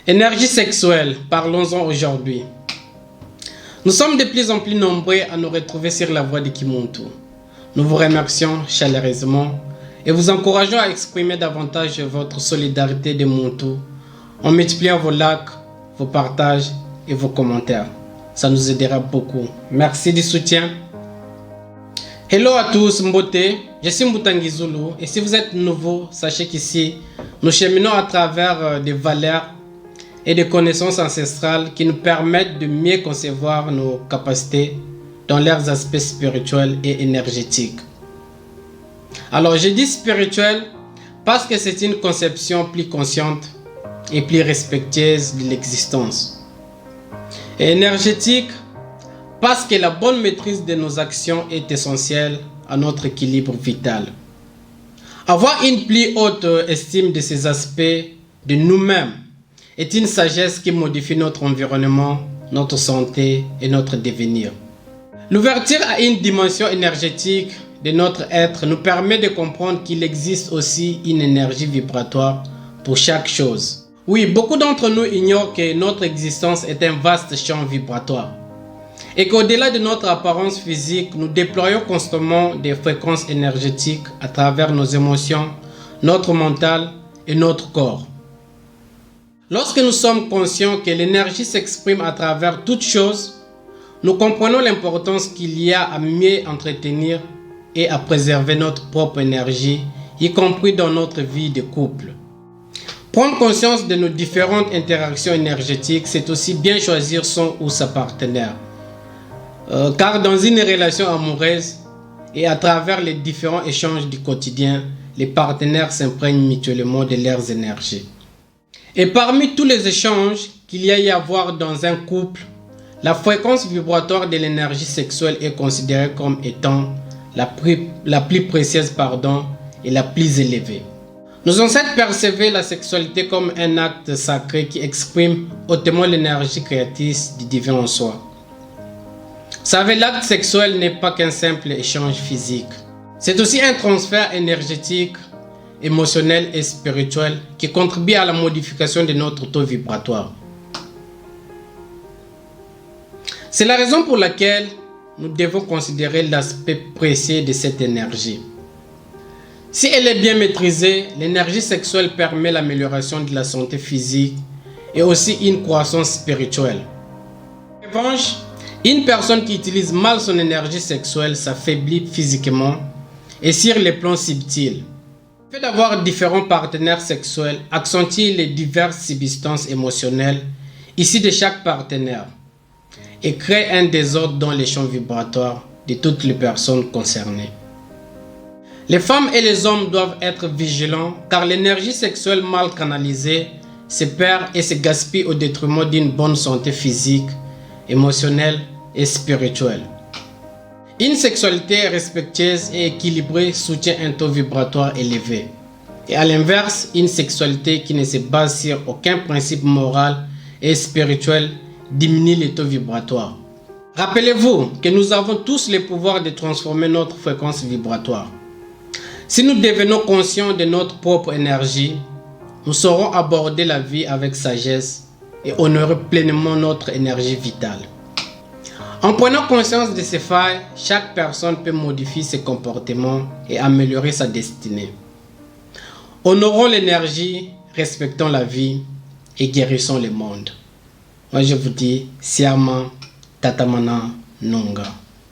Énergie sexuelle, parlons-en aujourd'hui. Nous sommes de plus en plus nombreux à nous retrouver sur la voie de Kimuntu. Nous vous remercions chaleureusement et vous encourageons à exprimer davantage votre solidarité de Muntu en multipliant vos likes, vos partages et vos commentaires. Ça nous aidera beaucoup. Merci du soutien. Hello à tous, Mbote, je suis Mbutangi Zulu et si vous êtes nouveau, sachez qu'ici, nous cheminons à travers des valeurs et des connaissances ancestrales qui nous permettent de mieux concevoir nos capacités dans leurs aspects spirituels et énergétiques. Alors je dis spirituel parce que c'est une conception plus consciente et plus respectueuse de l'existence. Et énergétique parce que la bonne maîtrise de nos actions est essentielle à notre équilibre vital. Avoir une plus haute estime de ces aspects de nous-mêmes est une sagesse qui modifie notre environnement, notre santé et notre devenir. L'ouverture à une dimension énergétique de notre être nous permet de comprendre qu'il existe aussi une énergie vibratoire pour chaque chose. Oui, beaucoup d'entre nous ignorent que notre existence est un vaste champ vibratoire et qu'au-delà de notre apparence physique, nous déployons constamment des fréquences énergétiques à travers nos émotions, notre mental et notre corps. Lorsque nous sommes conscients que l'énergie s'exprime à travers toutes choses, nous comprenons l'importance qu'il y a à mieux entretenir et à préserver notre propre énergie, y compris dans notre vie de couple. Prendre conscience de nos différentes interactions énergétiques, c'est aussi bien choisir son ou sa partenaire. Car dans une relation amoureuse et à travers les différents échanges du quotidien, les partenaires s'imprègnent mutuellement de leurs énergies. Et parmi tous les échanges qu'il y a à avoir dans un couple, la fréquence vibratoire de l'énergie sexuelle est considérée comme étant la plus précieuse et la plus élevée. Nos ancêtres percevaient la sexualité comme un acte sacré qui exprime hautement l'énergie créatrice du divin en soi. Vous savez, l'acte sexuel n'est pas qu'un simple échange physique. C'est aussi un transfert énergétique, émotionnel et spirituel qui contribue à la modification de notre taux vibratoire. C'est la raison pour laquelle nous devons considérer l'aspect précieux de cette énergie. Si elle est bien maîtrisée, l'énergie sexuelle permet l'amélioration de la santé physique et aussi une croissance spirituelle. En revanche, une personne qui utilise mal son énergie sexuelle s'affaiblit physiquement et sur les plans subtils. Le fait d'avoir différents partenaires sexuels accentue les diverses substances émotionnelles issues de chaque partenaire et crée un désordre dans les champs vibratoires de toutes les personnes concernées. Les femmes et les hommes doivent être vigilants car l'énergie sexuelle mal canalisée se perd et se gaspille au détriment d'une bonne santé physique, émotionnelle et spirituelle. Une sexualité respectueuse et équilibrée soutient un taux vibratoire élevé. Et à l'inverse, une sexualité qui ne se base sur aucun principe moral et spirituel diminue les taux vibratoires. Rappelez-vous que nous avons tous le pouvoir de transformer notre fréquence vibratoire. Si nous devenons conscients de notre propre énergie, nous saurons aborder la vie avec sagesse et honorer pleinement notre énergie vitale. En prenant conscience de ces failles, chaque personne peut modifier ses comportements et améliorer sa destinée. Honorons l'énergie, respectons la vie et guérissons le monde. Moi je vous dis, Siama Tatamana Nunga.